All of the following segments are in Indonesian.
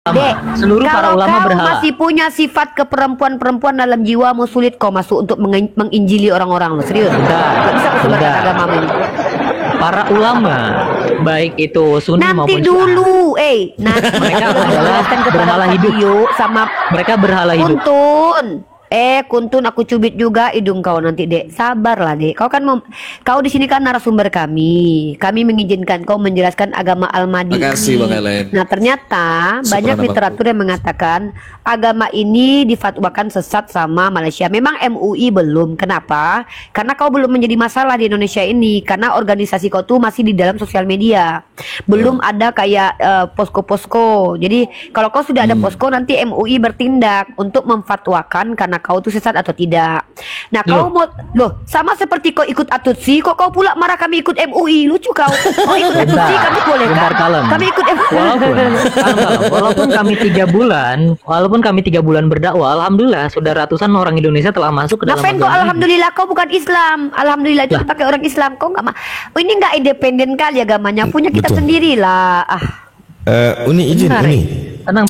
Dek, Seluruh para kalau ulama kau berhala. masih punya sifat keperempuan-perempuan dalam jiwamu, sulit kau masuk untuk menginjili orang-orang lo. Serius. Bentar, Gak bisa kau sebarkan bentar. agamamu ini. Para ulama, baik itu Sunni Nanti maupun Syiah, dulu, nanti mereka aku adalah jelaskan kepada berhala Ustaz hidup. Dio sama mereka berhala hidup. Kuntun. Kuntun, aku cubit juga hidung kau nanti, Dek. Sabarlah, Dek. Kau kan kau di sini kan narasumber kami. Kami mengizinkan kau menjelaskan agama Al-Mahdi Makasih, ini. Bang Ellen. Nah, ternyata banyak Syukuran, literatur yang mengatakan agama ini difatwakan sesat sama Malaysia. Memang MUI belum. Kenapa? Karena kau belum menjadi masalah di Indonesia ini. Karena organisasi kau tuh masih di dalam sosial media. Belum ada kayak posko-posko. Jadi kalau kau sudah ada posko, nanti MUI bertindak untuk memfatwakan karena kau tuh sesat atau tidak. Nah, kau mau sama seperti kau ikut Atutsi, kok kau pula marah kami ikut MUI? Lucu kau. Kau ikut Atutsi, kami boleh kan? Kalem. Kami ikut MUI. Walaupun kami 3 bulan berdakwah, alhamdulillah sudah ratusan orang Indonesia telah masuk ke dalam Ngapain kau agama ini. alhamdulillah kau bukan Islam? Alhamdulillah itu pakai orang Islam. Kau nggak ini nggak independen kali agamanya. Punya kita Betul. sendirilah. Uni izin, Bentar, Uni. Tenang.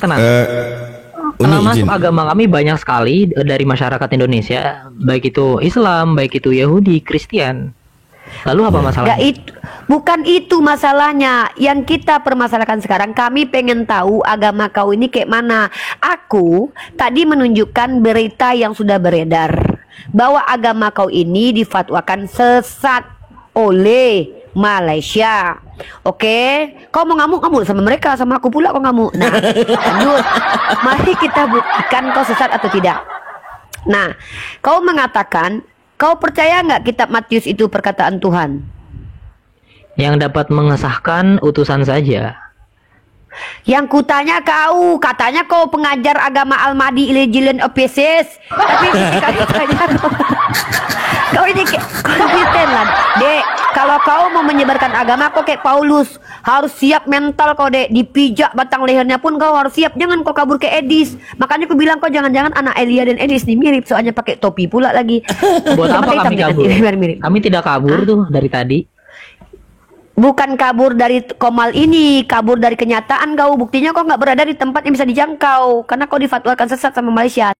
Uni Kalau izin. masuk agama kami banyak sekali dari masyarakat Indonesia, baik itu Islam, baik itu Yahudi, Kristen. Lalu apa masalahnya? Bukan itu masalahnya. Yang kita permasalahkan sekarang, kami pengen tahu agama kau ini kayak mana. Aku tadi menunjukkan berita yang sudah beredar bahwa agama kau ini difatwakan sesat oleh Malaysia. Oke, kau mau ngamuk sama mereka, sama aku pula kau ngamuk. Nah, lanjut. Mari kita buktikan kau sesat atau tidak. Nah, kau mengatakan, kau percaya nggak kitab Matius itu perkataan Tuhan? Yang dapat mengesahkan utusan saja. Yang kutanya kau, katanya kau pengajar agama Al-Mahdi Legion of Pieces. Tapi kali tanya kau ini konsisten lah, Dek. Kalau kau mau menyebarkan agama, kau kayak Paulus, harus siap mental kau, Dek. Dipijak batang lehernya pun kau harus siap. Jangan kau kabur ke Edis. Makanya aku bilang kau jangan-jangan anak Elia dan Edis nih mirip, soalnya pakai topi pula lagi. Buat apa Pakai kami hitam kabur? biar mirip. Kami tidak kabur tuh dari tadi. Bukan kabur dari Komal ini, kabur dari kenyataan kau. Buktinya kau nggak berada di tempat yang bisa dijangkau karena kau difatwakan sesat sama Malaysia.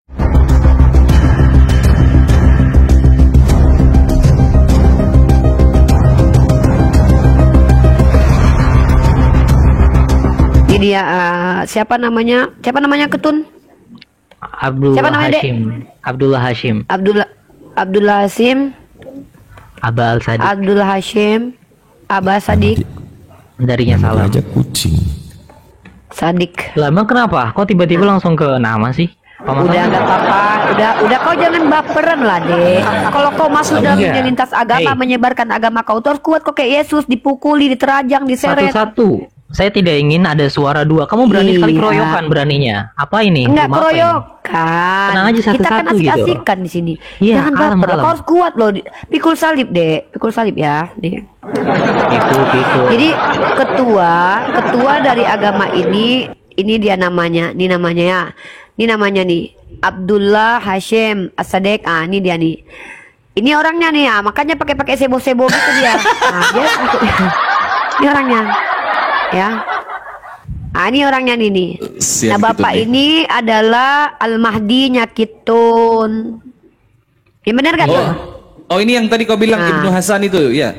Jadi dia siapa namanya Ketun? Siapa namanya, Dek? Abdullah Hashim. Abdullah Hasim, Abah Al-Sadiq. Abdullah Hashim, Abah Sadik, Darinya salam. Aja kucing. Sadik. Lah emang kenapa? Kok tiba-tiba langsung ke nama sih? Apa Udah masalah? nggak apa-apa, udah kau jangan baperan lah, Dek. Kalau kau masuk dalam Iya. dunia lintas agama, Hey. menyebarkan agama kau tuh harus kuat. Kau kayak Yesus, dipukuli, diterajang, diseret. Satu-satu. Saya tidak ingin ada suara dua. Kamu berani sekali Iya. keroyokan beraninya. Apa ini? Enggak Rumah apa ini? keroyokan. Tenang aja, Kita kan satu-satu gitu. asik-asikan di sini. Iya, Jangan kalem, baper. kalem. Kau harus kuat loh. Pikul salib, Dek. Pikul salib ya, Dek. Gitu. Jadi ketua dari agama ini dia namanya. Ini namanya nih Abdullah Hashim As-Sadiq. Ini dia nih. Ini orangnya nih ya, makanya pakai sebo-sebo gitu dia. Dia ini orangnya. Ya. Ini orangnya nih. Siap Nah, bapak gitu nih. ini adalah Al-Mahdi Nyakitun. Ya benar kan? Oh, ini yang tadi kau bilang Nah. Ibnu Hasan itu, ya?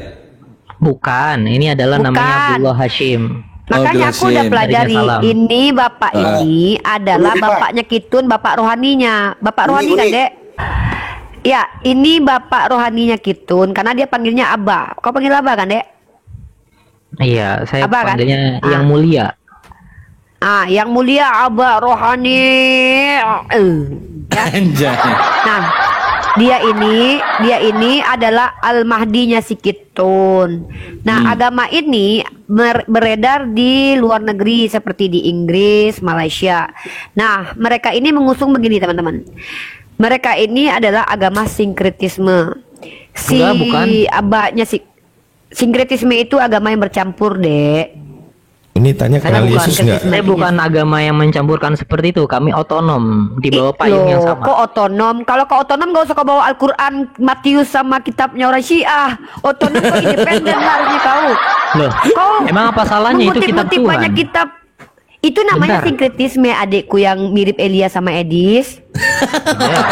Bukan, ini adalah Bukan. namanya Abdullah Hashim. Makanya aku udah Abdul pelajari, Darinya salam. ini bapak ini adalah bapaknya Kitun, bapak rohaninya. Bapak rohani kan, Dek? Ya, ini bapak rohaninya Kitun karena dia panggilnya Abah. Kau panggil Abah kan, Dek? Iya, saya Apa kan? panggilnya yang mulia. Yang mulia Abah rohani. Ya. Anjay. Nah, dia ini adalah Al-Mahdinya si Kitun. Nah, agama ini beredar di luar negeri seperti di Inggris, Malaysia. Nah, mereka ini mengusung begini, teman-teman. Mereka ini adalah agama sinkretisme. Enggak, bukan. Abahnya sinkretisme itu agama yang bercampur, Dek. Ini tanya Saya kenal bukan Yesus nggak? Kristen. Saya bukan agama yang mencampurkan seperti itu. Kami otonom di bawah payung yang Loh, sama. kok otonom? Kalau kau otonom gak usah kau bawa Al-Quran Matius sama kitabnya orang Syiah. Otonom kau independen lah harusnya kau. Loh, Kau emang apa salahnya itu kitab mengutip-ngutip Tuhan? banyak kitab. Itu namanya Bentar. sinkretisme adikku yang mirip Elia sama Edis.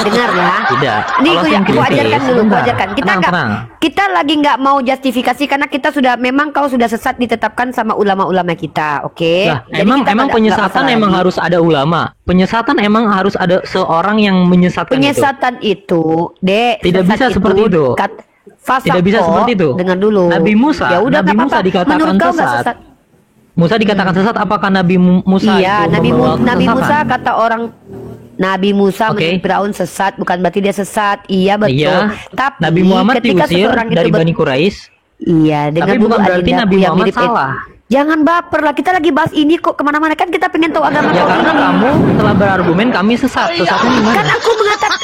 Dengar ya. Tidak. Ini Kalau aku sinkretis, ajarkan dulu, aku bentar. ajarkan. Tenang. Kita lagi nggak mau justifikasi karena kita sudah memang kau sudah sesat ditetapkan sama ulama-ulama kita, oke? Lah, Jadi emang kita emang nggak penyesatan masalah emang lagi. harus ada ulama. Penyesatan emang harus ada seorang yang menyesatkan itu. Penyesatan itu, Dek, Tidak sesat bisa seperti itu. Tidak bisa fasaqo, seperti itu. Dengar dulu. Nabi Musa, Ya udah Nabi nggak Musa apa-apa. dikatakan Menurut kau nggak sesat. sesat? Musa dikatakan sesat, apakah Nabi Musa Iya, itu Nabi membawa Musa kesesatan? kata orang Nabi Musa Oke. menjadi Firaun sesat, bukan berarti dia sesat. Iya betul. Iya. Tapi Nabi Muhammad ketika diusir seseorang itu dari Bani Quraisy. Iya, dengan Tapi bukan berarti Nabi Muhammad salah. Jangan baper lah, kita lagi bahas ini kok kemana-mana, kan kita pengen tahu agama Ya kau karena ini. kamu telah berargumen kami sesat. Sesatnya di Kan mana? aku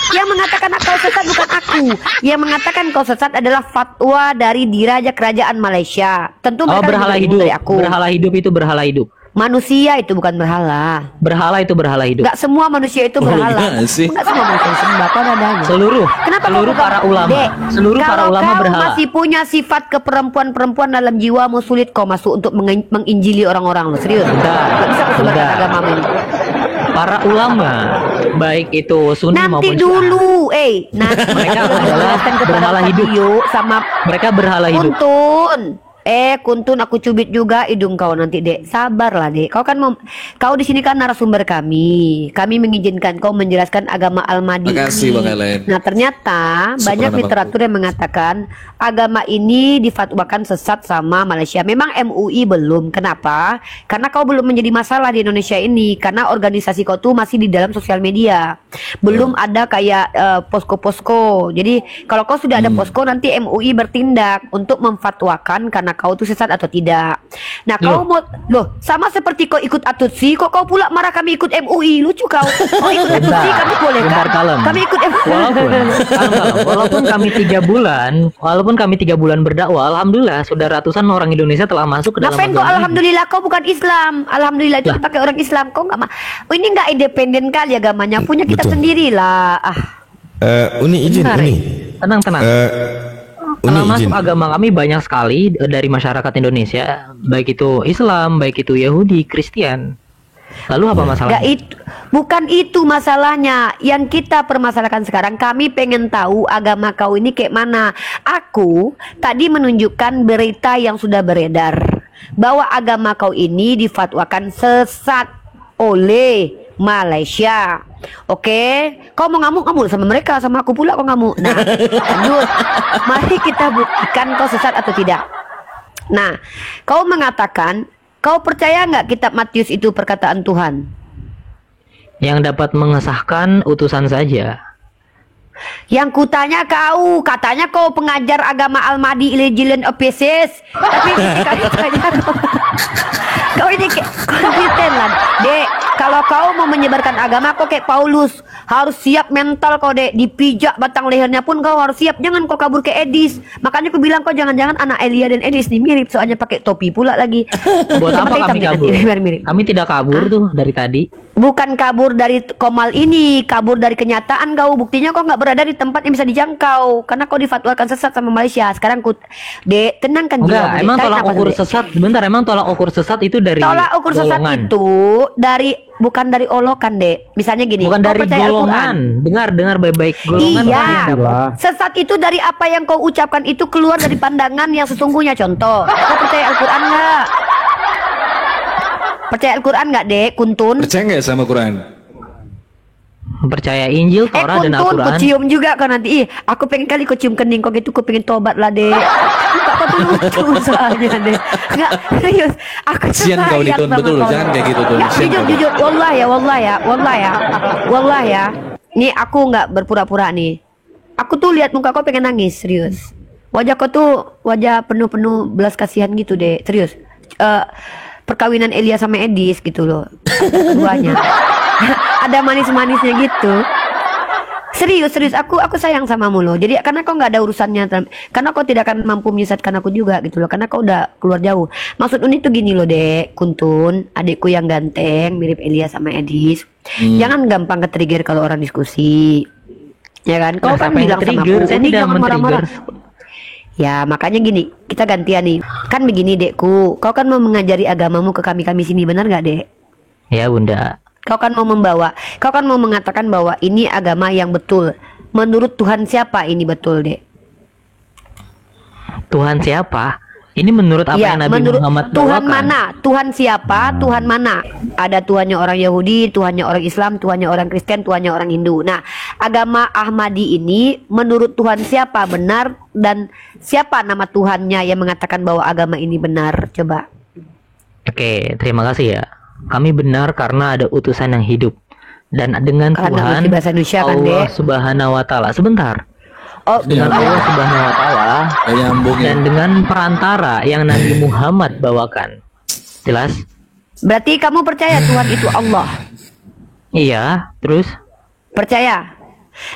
yang mengatakan kau sesat bukan aku. Yang mengatakan kau sesat adalah fatwa dari Diraja Kerajaan Malaysia. Tentu Oh, mereka berhala lebih hidup. ilmu dari aku. Berhala hidup itu berhala hidup. Manusia itu bukan berhala. Berhala itu berhala hidup. Enggak semua manusia itu Oh, berhala. iya sih. Enggak semua manusia sembah, kau adanya. Seluruh Kenapa kau seluruh bukan- para ulama, Dek, seluruh para kalau ulama kau berhala. masih punya sifat keperempuan-perempuan dalam jiwamu, sulit kau masuk untuk menginjili orang-orang lo, serius. Bentar, Gak bisa kau sebarkan bentar. agamamu ini. Para ulama, baik itu Sunni Nanti maupun Syiah, dulu, nanti Mereka aku adalah jelaskan kepada berhala Pak hidup. Dio sama mereka berhala hidup. Kuntun. Kuntun, aku cubit juga hidung kau nanti, Dek. Sabarlah, Dek. Kau kan kau di sini kan narasumber kami. Kami mengizinkan kau menjelaskan agama Al-Mahdi Makasih, ini. Bang Ellen. Nah, ternyata banyak Syukuran, literatur yang mengatakan agama ini difatwakan sesat sama Malaysia. Memang MUI belum. Kenapa? Karena kau belum menjadi masalah di Indonesia ini. Karena organisasi kau tuh masih di dalam sosial media. Belum ada kayak posko-posko. Jadi kalau kau sudah ada posko, nanti MUI bertindak untuk memfatwakan karena kau tuh sesat atau tidak. Nah, kau mau sama seperti kau ikut Atutsi, kok kau pula marah kami ikut MUI? Lucu kau. Kau ikut Atutsi, kami boleh Bentar, kan? kalem. Kami ikut MUI. Walaupun kami 3 bulan berdakwah, alhamdulillah sudah ratusan orang Indonesia telah masuk ke dalam Ngapain kok agama ini. alhamdulillah kau bukan Islam? Alhamdulillah itu pakai orang Islam. Kau nggak ini nggak independen kali agamanya, punya kita Betul. sendirilah. Uni izin, Bentar, Uni. Tenang. Uni Kalau izin. masuk agama kami banyak sekali dari masyarakat Indonesia, baik itu Islam, baik itu Yahudi, Kristen. Lalu apa masalahnya? Bukan itu masalahnya. Yang kita permasalahkan sekarang, kami pengen tahu agama kau ini kayak mana. Aku tadi menunjukkan berita yang sudah beredar bahwa agama kau ini difatwakan sesat oleh Malaysia. Oke, kau mau ngamuk sama mereka, sama aku pula kau ngamuk. Nah, lanjut. Mari kita buktikan kau sesat atau tidak. Nah, kau mengatakan, kau percaya nggak kitab Matius itu perkataan Tuhan? Yang dapat mengesahkan utusan saja. Yang kutanya kau, katanya kau pengajar agama Al-Mahdi Legend of Pieces. Tapi kali tanya kau ini konsisten lah, Dek. Kalau kau mau menyebarkan agama, kau kayak Paulus, harus siap mental kau, Dek. Dipijak batang lehernya pun kau harus siap. Jangan kau kabur ke Edis. Makanya aku bilang kau jangan-jangan anak Elia dan Edis nih mirip, soalnya pakai topi pula lagi. Buat Sama apa hitam kami nih kabur? nanti, mirip. Kami tidak kabur tuh dari tadi. Bukan kabur dari Komal ini, kabur dari kenyataan kau. Buktinya kau nggak berada di tempat yang bisa dijangkau karena kau difatwakan sesat sama Malaysia. Sekarang Dek, tenangkan Enggak, jiwamu, Dek. emang Tarik tolak nafas ukur dulu, Dek. sesat. Bentar, emang tolak ukur sesat itu dari Tolak ukur sesat golongan. itu bukan dari olokan, Dek. Misalnya gini, Bukan kau dari percaya golongan. Al-Quran. Dengar baik-baik. Golongan Iya, bukan siapa. sesat itu dari apa yang kau ucapkan itu keluar dari pandangan yang sesungguhnya. Contoh, kau percaya Al-Quran nggak? Percaya Al-Quran nggak, Dek? Kuntun? Percaya nggak sama Quran? Percaya Injil, Torah dan Kuntun, kau Al-Quran. cium juga kan nanti. Aku pengen kali kau cium kening kau gitu, kau pengen tobat lah, Dek. Kau tuh lucu soalnya, Dek. Enggak, serius. Aku tuh Kasian kau sayang ditun, sama betul. kau. Jangan kayak gitu, Tun. Nggak, Kasian kau. jujur, wallah ya. Nih aku nggak berpura-pura nih. Aku tuh lihat muka kau pengen nangis, serius. Wajah kau tuh wajah penuh belas kasihan gitu, Dek. Serius. Perkawinan Elia sama Edis gitu loh. Keduanya. Ada manis-manisnya gitu. Serius aku sayang samamu loh. Jadi karena kau nggak ada urusannya, karena kau tidak akan mampu menyesatkan aku juga gitu loh. Karena kau udah keluar jauh. Maksud Uni tuh gini loh, Dek. Kuntun, adikku yang ganteng, mirip Elia sama Edis. Jangan gampang ke-trigger kalau orang diskusi. Ya kan? Kau Nah, kan siapa yang bilang sama ke-trigger? aku, Saya Uni tidak jangan marah-marah. men-trigger. Ya makanya gini, kita gantian nih. Kan begini, Dekku. Kau kan mau mengajari agamamu ke kami-kami sini, benar nggak, Dek? Ya Bunda. Kau kan mau mengatakan bahwa ini agama yang betul. Menurut Tuhan siapa ini betul, Dek? Tuhan siapa? Ini menurut apa Iya, yang Nabi menurut Muhammad Tuhan bawakan? mana? Tuhan siapa? Tuhan mana? Ada Tuhannya orang Yahudi, Tuhannya orang Islam, Tuhannya orang Kristen, Tuhannya orang Hindu. Nah, agama Ahmadi ini menurut Tuhan siapa benar dan siapa nama Tuhannya yang mengatakan bahwa agama ini benar? Coba. Oke, terima kasih ya. Kami benar karena ada utusan yang hidup dan dengan Karena Tuhan ngerti bahasa Indonesia kan, Allah Dek? Subhanahu wa taala. Sebentar. Oh, Dengan Allah Subhanahu wa taala Gak nyambung ya. dan dengan perantara yang Nabi Muhammad bawakan. Jelas? berarti kamu percaya Tuhan itu Allah? Iya, terus Percaya?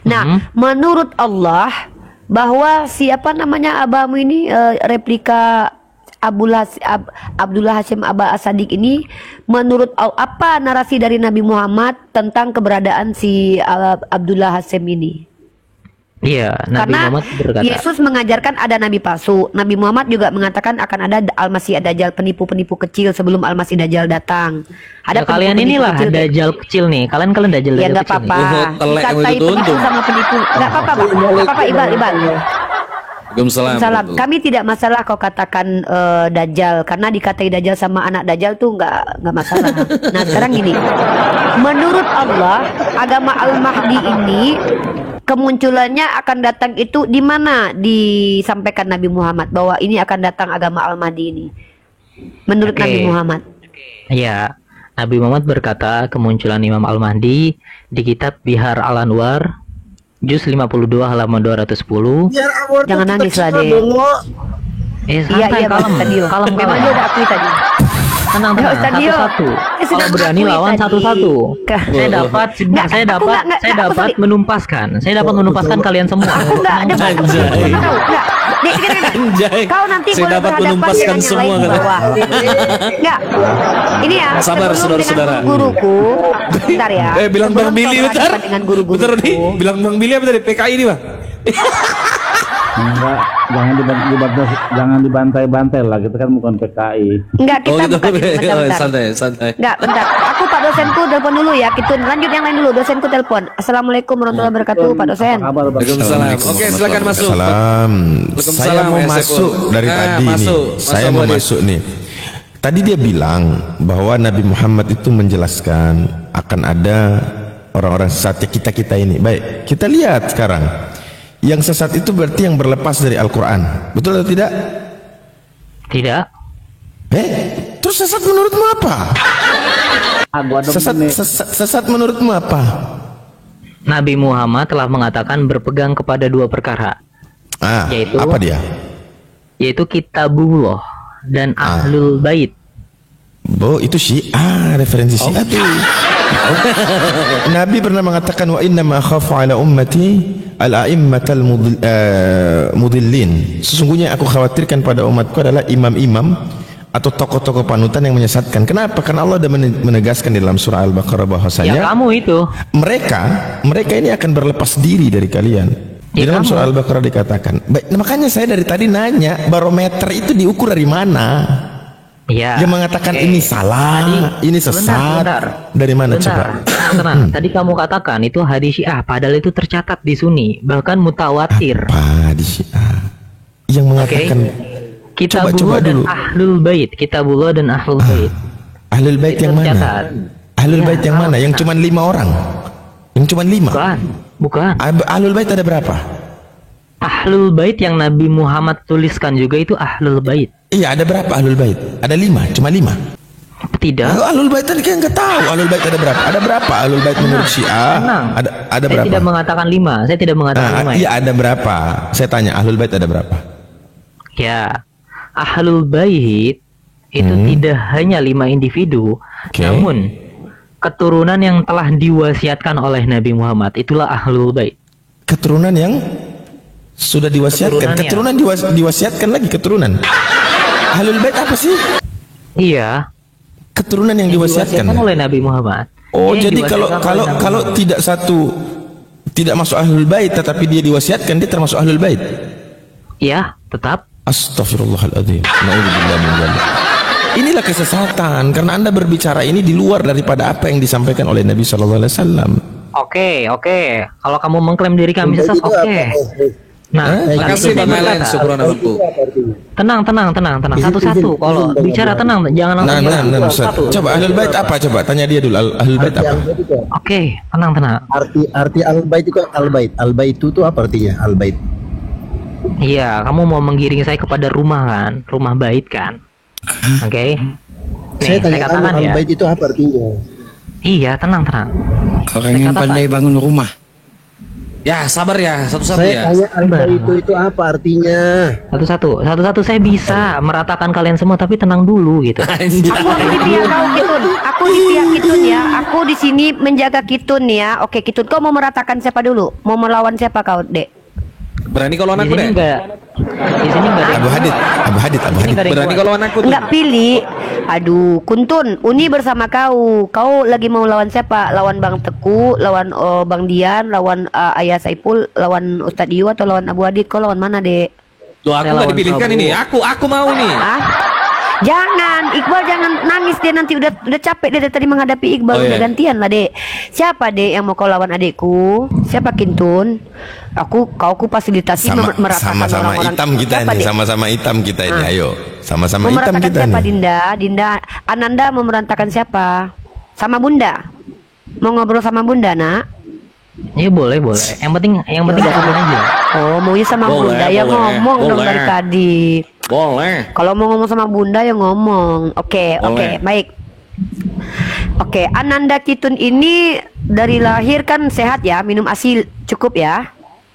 Nah, menurut Allah bahwa siapa namanya abamu ini replika Abdullah Hashim Aba As-Sadiq ini menurut apa narasi dari Nabi Muhammad tentang keberadaan si Abdullah Hashim ini? iya, Nabi Karena Muhammad berkata, Yesus mengajarkan ada nabi palsu. Nabi Muhammad juga mengatakan akan ada Al-Masih Dajjal, penipu-penipu kecil sebelum Al-Masih Dajjal datang. ya, kalian penipu-penipu inilah kecil, Dek. dajjal kecil nih. Kalian dajjal Ya nggak kecil nih. apa-apa. Oh, telek Dikatai yang itu penipu untung. sama penipu. Nggak apa-apa, Bang. Nggak apa-apa, Ibal. Waalaikumsalam. Salam. Kami tidak masalah kau katakan Dajjal karena dikatai Dajjal sama anak Dajjal tuh nggak masalah. Nah sekarang gini, menurut Allah agama Al-Mahdi ini kemunculannya akan datang itu di mana disampaikan Nabi Muhammad bahwa ini akan datang agama Al-Mahdi ini? Menurut Oke. Nabi Muhammad. Iya, Nabi Muhammad berkata kemunculan Imam Al-Mahdi di kitab Bihar Al-Anwar juz 52 halaman 210. Jangan nangis lah deh. Santai, Bang, kalem, tadi. kalem, Memang dia udah akui tadi. Tenang, Ya, tenang, Ustaz Dio. satu-satu. Sudah Kalau berani akui lawan tadi. satu-satu. Saya dapat, Nggak, saya aku dapat, nggak, saya aku dapat sorry. menumpaskan. Saya dapat menumpaskan kalian semua. Aku nggak ada Anjay. Nggak. Nih, Anjay. Kau nanti Saya boleh dapat berhadapan menumpaskan dengan yang semua, lain di kata. bawah. Enggak. Ini ya. Sabar, sebelum saudara-saudara. dengan guruku. Bentar ya. Bilang Sebelum Bang Billy kau bentar. berhadapan dengan guru-guruku. Bentar nih, bilang Bang Billy apa tadi? PKI ini, Bang. Enggak, jangan dibantai-bantai lah. Kita kan bukan PKI. Enggak, kita Oh gitu. bukan itu. Bentar. Santai. Enggak, bentar. Aku Pak dosenku telepon dulu ya. Kita lanjut yang lain dulu. Dosenku telepon. Assalamualaikum warahmatullahi wabarakatuh, Pak dosen. Apa kabar, Pak? Waalaikumsalam. Oke, silakan masuk. Salam. Waalaikumsalam, Saya mau ya, masuk Saiful. dari Nah, tadi masuk. nih. Saya Masuk, mau Wadid. masuk nih. Tadi dia bilang bahwa Nabi Muhammad itu menjelaskan akan ada orang-orang sesat kita ini. Baik, kita lihat sekarang. Yang sesat itu berarti yang berlepas dari Al-Quran. Betul atau tidak? Tidak. Terus sesat menurutmu apa? Gua ada begini. Sesat menurutmu apa? Nabi Muhammad telah mengatakan berpegang kepada dua perkara, Yaitu? Apa dia? yaitu Kitabullah dan Ahlul Bait. Itu Syiah, referensi Syiah tuh. Nabi pernah mengatakan wa inna ma khafu ala ummati al-a'immatal mudillin. Sesungguhnya aku khawatirkan pada umatku adalah imam-imam atau tokoh-tokoh panutan yang menyesatkan. Kenapa? Karena Allah sudah menegaskan di dalam surah Al-Baqarah bahwasanya Ya kamu itu. mereka ini akan berlepas diri dari kalian. Di Ya, dalam kamu. surah Al-Baqarah dikatakan. Baik, makanya saya dari tadi nanya, barometer itu diukur dari mana? Ya. Dia mengatakan ini salah, ini sesat. Dari mana coba? Tenang. Tadi kamu katakan itu hadis Syiah, padahal itu tercatat di Sunni, bahkan mutawatir. Apa di Syiah? Yang mengatakan Kitabullah coba dan dulu. Ahlul Bait. Kitabullah dan Ahlul Bait. Ahlul Bait Itu yang mana? tercatat. Ahlul Ya, Bait yang mana? Yang cuma 5 orang. Yang cuma 5. Bukan. Ahlul Bait ada berapa? Ahlul Bait yang Nabi Muhammad tuliskan juga itu Ahlul Bait. Iya, ada berapa Ahlul Bait? Ada 5, cuma 5. Tidak. Ahlul Bait tadi kan nggak tahu Ahlul Bait ada berapa? Ada berapa Ahlul Bait menurut Syiah? Tenang. Ada Saya berapa? tidak mengatakan 5. Saya tidak mengatakan 5. Iya, ada berapa? Saya tanya Ahlul Bait ada berapa? Ya. Ahlul Bait itu tidak hanya 5 individu, Oke. namun keturunan yang telah diwasiatkan oleh Nabi Muhammad, itulah Ahlul Bait. Keturunan yang sudah diwasiatkan. Keturunannya. Keturunan diwasiatkan lagi keturunan. Ahlul Bait apa sih? Iya, Keturunan yang diwasiatkan. oleh Nabi Muhammad. Oh, Yang jadi kalau diwasiatkan kalau oleh Nabi kalau Muhammad. tidak satu tidak masuk Ahlul Bait tetapi dia diwasiatkan, dia termasuk Ahlul Bait. Ya, tetap. Astaghfirullahaladzim. Na'udzubillah min dzalik. Inilah kesesatan karena Anda berbicara ini di luar daripada apa yang disampaikan oleh Nabi Shallallahu Alaihi Wasallam. Oke. Kalau kamu mengklaim diri kami sesat, oke. Nah, Makasih Bang Alen, syukuran aku. tenang. Satu-satu. Kalau bicara tenang, jangan langsung. Ustaz. Coba Ahlul Bait apa? Coba tanya dia dulu. Ahlul Bait apa? Oke, tenang. Arti al-bait itu al-bait. Al-bait itu apa artinya? Al-bait. Iya, kamu mau menggiring saya kepada rumah kan? Rumah bait kan? Oke. Saya Nih, tanya katakan ya. al-bait itu apa artinya? Iya, tenang. Orang yang pandai bangun rumah. Ya, sabar ya, satu-satu ya. Saya tanya al-bait itu apa artinya? Satu-satu saya bisa meratakan kalian semua, tapi tenang dulu gitu. Anjir. Aku di pihak kau Kitun. Aku di pihak Kitun ya. Aku di sini menjaga Kitun ya. Oke Kitun, kau mau meratakan siapa dulu? Mau melawan siapa kau, Dek? Berani kalau Di anakku sini deh. enggak. Di sini enggak. Abu Hadid. Di sini enggak ada yang Berani kuat. kalau anakku tuh. Enggak pilih. Aduh, Kuntun, Uni bersama kau. Kau lagi mau lawan siapa? Lawan Bang Teku, lawan Bang Dian, lawan Ayah Saipul, lawan Ustadz Yu atau lawan Abu Hadid? Kau lawan mana, Dek? Loh, aku Saya nggak lawan dipilihkan Prabowo. ini. Aku mau nih. Ah? Jangan, Iqbal jangan nangis dia nanti udah capek dia dari tadi menghadapi Iqbal. Oh, Udah iya. gantian lah, Dek. Siapa, Dek, yang mau kau lawan adekku? Siapa Kintun? Kau fasilitasi meratakan Sama-sama orang-orang. hitam kita Siapa, ini, Dek? sama-sama hitam kita ini. Ah. Ayo, sama-sama Mau hitam meratakan kita siapa, nih. Dinda? Ananda mau merantakan siapa? Sama Bunda? Mau ngobrol sama Bunda, Nak? Iya boleh. Yang penting kamu aja. Oh, maunya sama Boleh, Bunda ya boleh, ngomong dong boleh. dari tadi. Boleh. Kalau mau ngomong sama Bunda ya ngomong. Oke, Boleh. baik. Oke, Ananda Kitun ini dari lahir kan sehat ya, minum ASI cukup ya.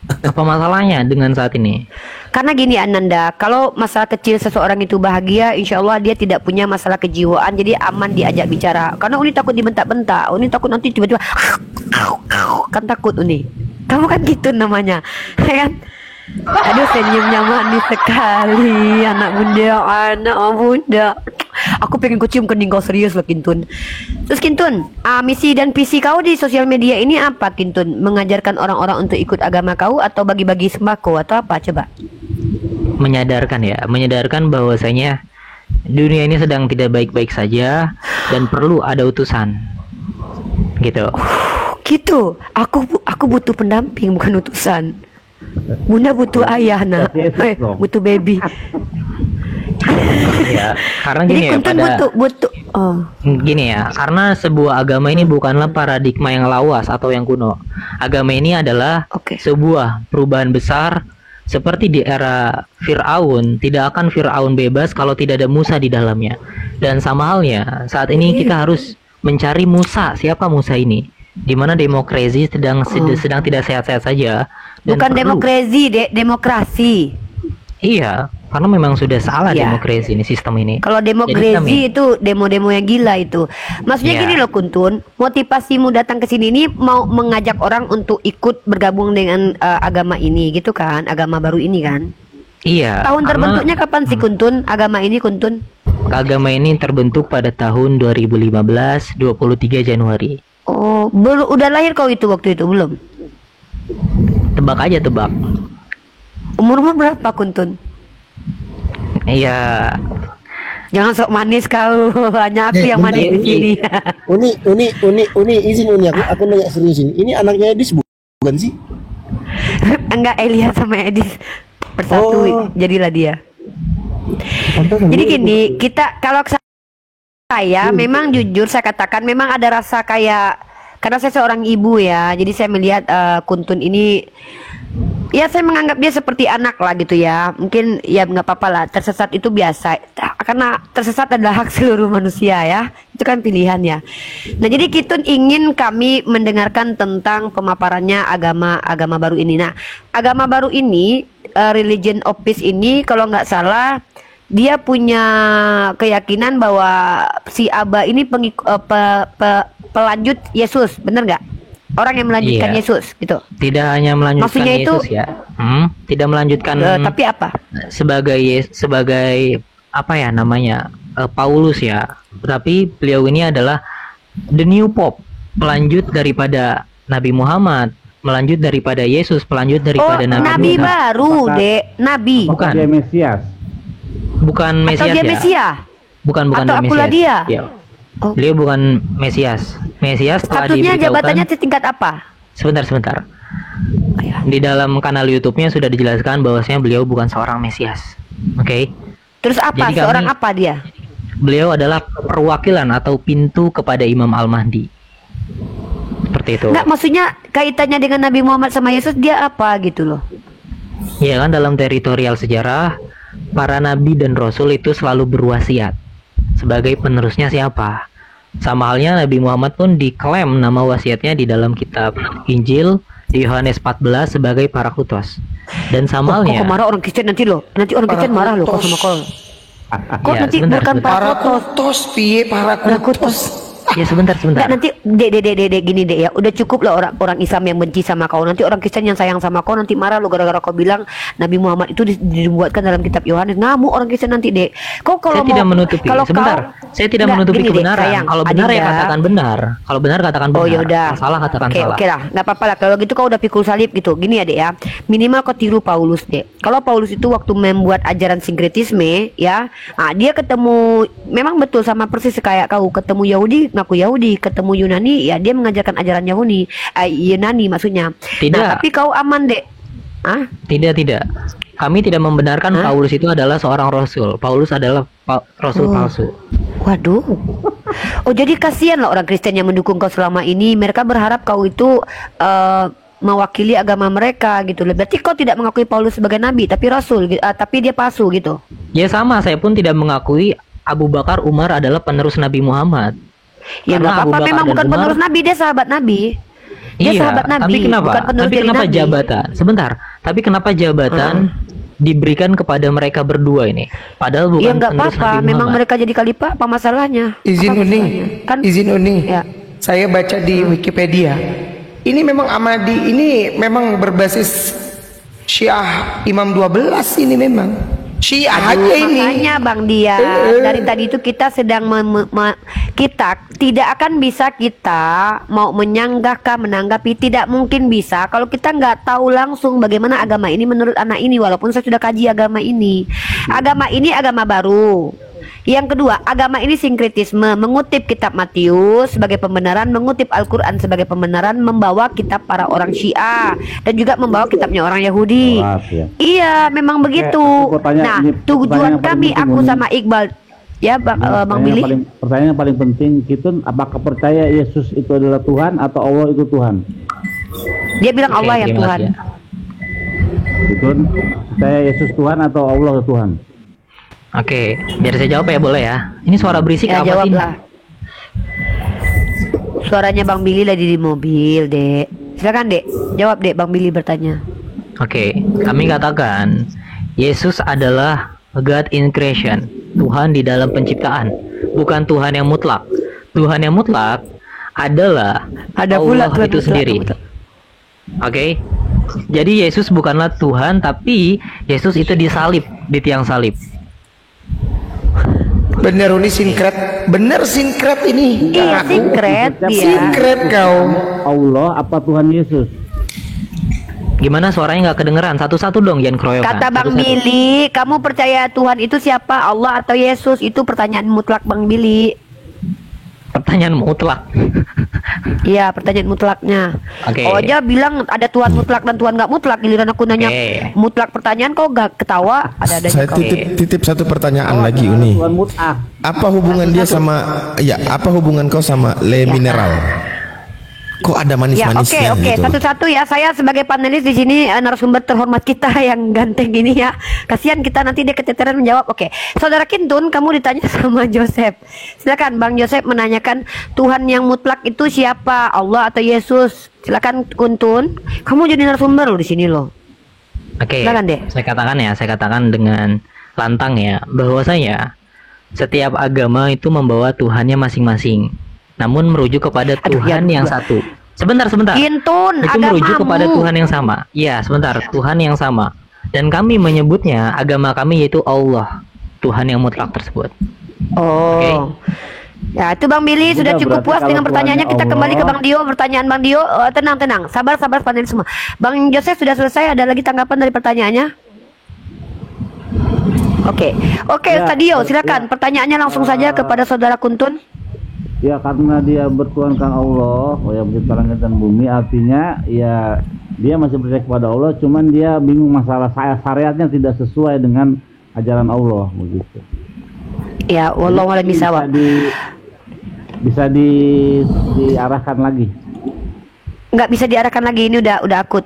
Apa masalahnya dengan saat ini? Karena gini Ananda, kalau masalah kecil seseorang itu bahagia, insya Allah dia tidak punya masalah kejiwaan, jadi aman diajak bicara. Karena Uni takut dibentak-bentak, Uni takut nanti tiba-tiba kan takut Uni. Kamu kan gitu namanya, ya kan? Aduh senyumnya manis sekali, anak bunda. Aku pengen kucium kening kau serius loh Kintun. Terus Kintun, misi dan visi kau di sosial media ini apa Kintun? Mengajarkan orang-orang untuk ikut agama kau atau bagi-bagi sembako atau apa coba? Menyadarkan bahwasanya dunia ini sedang tidak baik-baik saja dan perlu ada utusan. Gitu. Gitu. Aku butuh pendamping bukan utusan. Bunda butuh ayah nak, butuh baby. Ya, karena Jadi gini ya, Kintun butuh. Oh. Gini ya, karena sebuah agama ini bukanlah paradigma yang lawas atau yang kuno. Agama ini adalah Oke. sebuah perubahan besar. Seperti di era Fir'aun, tidak akan Fir'aun bebas kalau tidak ada Musa di dalamnya. Dan sama halnya, saat ini kita harus mencari Musa. Siapa Musa ini? Di mana demokrasi sedang tidak sehat-sehat saja. Dan Bukan perlu- demokrasi, demokrasi. Iya, karena memang sudah salah Iya. demokrasi ini, sistem ini. Kalau Jadi demokrasi kami- itu demo-demo yang gila itu. Maksudnya Iya. gini loh Kuntun, motivasimu datang ke sini ini mau mengajak orang untuk ikut bergabung dengan agama ini gitu kan, agama baru ini kan. Iya. Tahun karena terbentuknya kapan sih Kuntun? Agama ini Kuntun? agama ini terbentuk pada tahun 2015, 23 Januari. Oh, udah lahir kau itu waktu itu belum? Tebak aja, tebak. Umurmu berapa Kuntun? Iya. Jangan sok manis kau, hanya aku yang manis di sini. Uni, izin Uni, aku nanya serius ini. Ini anaknya Edis bukan sih? Enggak, Elia sama Edis bersatu Oh. jadilah dia. Pantasan Jadi dulu. gini, kita kalau saya memang jujur saya katakan memang ada rasa kayak karena saya seorang ibu ya, jadi saya melihat Kuntun ini ya saya menganggap dia seperti anak lah gitu ya. Mungkin ya nggak apa-apa lah, tersesat itu biasa karena tersesat adalah hak seluruh manusia ya. Itu kan pilihan ya. Nah, jadi Kitun ingin kami mendengarkan tentang pemaparannya agama baru ini. Nah, agama baru ini Religion of Peace ini kalau nggak salah dia punya keyakinan bahwa si Aba ini pelanjut Yesus, bener nggak? Orang yang melanjutkan Iya. Yesus, gitu. Tidak hanya melanjutkan Maksudnya itu- Yesus ya. Tidak melanjutkan Tapi apa? sebagai apa ya namanya? Paulus ya. Tapi beliau ini adalah the new pope, pelanjut daripada Nabi Muhammad, melanjut daripada Yesus, pelanjut Oh, daripada nabi Musa. baru, Apakah- Dek. Nabi. Bukan. Dia Mesias. Bukan Atau Mesias dia ya. Mesia? Bukan Atau akulah Mesias. dia? Ya. Oh. Beliau bukan Mesias. Mesias telah Statusnya jabatannya diberitahukan. setingkat apa? Sebentar. Oh, ya. Di dalam kanal YouTube-nya sudah dijelaskan bahwasanya beliau bukan seorang Mesias. Oke. Terus apa? Jadi Seorang kami- apa dia? Beliau adalah perwakilan atau pintu kepada Imam Al-Mahdi. Seperti itu. Enggak, maksudnya kaitannya dengan Nabi Muhammad sama Yesus dia apa gitu loh? Ya kan, dalam teritorial sejarah para nabi dan rasul itu selalu berwasiat sebagai penerusnya siapa. Sama halnya Nabi Muhammad pun diklaim nama wasiatnya di dalam kitab Injil di Yohanes 14 sebagai Parakletos. Dan sama halnya. Kok marah orang Kristen nanti loh. Nanti orang Kristen marah loh kok sama kau. Kok Ya, nanti sebentar, bukan sebentar. Parakletos. piye Parakletos. Ya sebentar. Nggak, nanti dek gini dek ya. Udah cukup lah orang Islam yang benci sama kau. Nanti orang Kristen yang sayang sama kau nanti marah lo gara-gara kau bilang Nabi Muhammad itu dibuatkan dalam kitab Yohanes. Ngamuk orang Kristen nanti dek. Kau kalau Saya tidak menutupi. Sebentar. Saya tidak Nggak, menutupi gini, Dek, kebenaran. sayang, Kalau benar ya Adinda. katakan benar. Kalau benar katakan benar. Oh yaudah. Kalau salah katakan salah. Oke lah, nggak apa-apa lah. Kalau gitu kau udah pikul salib gitu. Gini ya dek ya. Minimal kau tiru Paulus dek. Kalau Paulus itu waktu membuat ajaran sinkretisme ya, dia ketemu memang betul sama persis kayak kau. Ketemu Yahudi ngaku Yahudi, ketemu Yunani ya dia mengajarkan ajaran Yunani maksudnya. Tidak. Nah tapi kau aman dek. Tidak. Kami tidak membenarkan Paulus itu adalah seorang rasul. Paulus adalah rasul palsu. Waduh. Oh jadi kasihan lah orang Kristen yang mendukung kau selama ini. Mereka berharap kau itu mewakili agama mereka gitu. Berarti kau tidak mengakui Paulus sebagai nabi tapi rasul, tapi dia palsu gitu. Ya sama, saya pun tidak mengakui Abu Bakar Umar adalah penerus Nabi Muhammad. Ya Karena nggak Abu apa-apa. Bakar Memang dan bukan Umar- penerus nabi, dia sahabat nabi. Dia Iya, sahabat nabi. tapi kenapa? Bukan penerus Tapi dari kenapa nabi. jabatan? Sebentar. Tapi kenapa jabatan diberikan kepada mereka berdua ini? Padahal bukan Ya nggak penerus apa-apa. Nabi Memang Muhammad. mereka jadi khalifah. Apa masalahnya? Izin Apa Uni, masalahnya? Kan izin Uni. Ya. Saya baca di Wikipedia. Ini memang Ahmadi, ini memang berbasis Syiah Imam 12 ini memang. Syiah aja ini. Makanya Bang Dia dari tadi itu kita sedang kita tidak akan bisa kita mau menyanggahkah menanggapi, tidak mungkin bisa kalau kita nggak tahu langsung bagaimana agama ini menurut anak ini. Walaupun saya sudah kaji agama ini agama baru. Yang kedua, agama ini sinkretisme, mengutip kitab Matius sebagai pembenaran, mengutip Al-Quran sebagai pembenaran, membawa kitab para orang Syiah dan juga membawa kitabnya orang Yahudi. Kelas, ya. Iya, memang begitu. aku tanya, Nah, ini tujuan pertanyaan yang kami, paling penting, aku Bang. sama Iqbal, ya Bang Billy. Pertanyaan yang paling penting, kita apakah percaya Yesus itu adalah Tuhan atau Allah itu Tuhan? Dia bilang Oke, Allah yang jelas Tuhan. ya. Itu percaya Yesus Tuhan atau Allah itu Tuhan? Oke, biar saya jawab ya, boleh ya? Ini suara berisik Ya apa sih? jawablah. Suaranya Bang Billy lagi di mobil, Dek. Silakan, Dek. Jawab, Dek. Bang Billy bertanya. Oke, kami katakan Yesus adalah God in creation, Tuhan di dalam penciptaan, bukan Tuhan yang mutlak. Tuhan yang mutlak adalah Ada pula Allah Tuhan itu mutlak, sendiri. mutlak. Oke, jadi Yesus bukanlah Tuhan, tapi Yesus itu disalib di tiang salib. Bener Uni sinkret. Bener sinkret ini. Iya, Aku- secret dia. Sinkret kau. Allah apa Tuhan Yesus? Gimana suaranya nggak kedengeran? Satu-satu dong, jangan keroyokan. Kata Bang Satu-satu. Billy, kamu percaya Tuhan itu siapa? Allah atau Yesus? Itu pertanyaan mutlak Bang Billy. Pertanyaan mutlak. Iya, pertanyaan mutlaknya. Oke. Oh, aja bilang ada Tuhan mutlak dan Tuhan nggak mutlak. Giliran aku nanya Oke. mutlak pertanyaan kau gak ketawa. Ada Saya kau. titip satu pertanyaan lagi Uni. Tuhan mut'ah. Apa hubungan dia sama apa hubungan kau sama le mineral? Kok ada Ya, manis-manisnya oke, gitu? satu-satu ya. Saya sebagai panelis di sini narasumber terhormat kita yang ganteng ini ya. Kasihan kita nanti dia keteteran menjawab. Oke, Saudara Kintun, kamu ditanya sama Joseph. Silakan Bang Joseph menanyakan Tuhan yang mutlak itu siapa? Allah atau Yesus? Silakan Kuntun. Kamu jadi narasumber loh di sini loh. Oke, Silakan, Dek. saya katakan dengan lantang ya, bahwasanya setiap agama itu membawa Tuhannya masing-masing, namun merujuk kepada Aduh, Tuhan ya, yang gua- satu. Sebentar. Kintun, Itu merujuk agamamu. kepada Tuhan yang sama. Iya, sebentar, Tuhan yang sama. Dan kami menyebutnya agama kami yaitu Allah, Tuhan yang mutlak tersebut. Oh. Oke. Ya, itu Bang Billy Udah, sudah cukup berarti puas kalau dengan pertanyaannya. Kita Tuhannya kembali ke Allah- Bang Dio. Pertanyaan Bang Dio, tenang. Sabar panel semua. Bang Joseph sudah selesai. Ada lagi tanggapan dari pertanyaannya? Oke, Ya, Ustaz Dio, silakan. Pertanyaannya langsung saja kepada saudara Kuntun. Ya karena dia bertuhankan Allah, yang mencipta langit dan bumi, artinya ya dia masih percaya kepada Allah, cuman dia bingung masalah syariatnya tidak sesuai dengan ajaran Allah begitu. Ya, wallahu a'lam bishawab. Bisa diarahkan lagi. Nggak bisa diarahkan lagi, ini udah akut.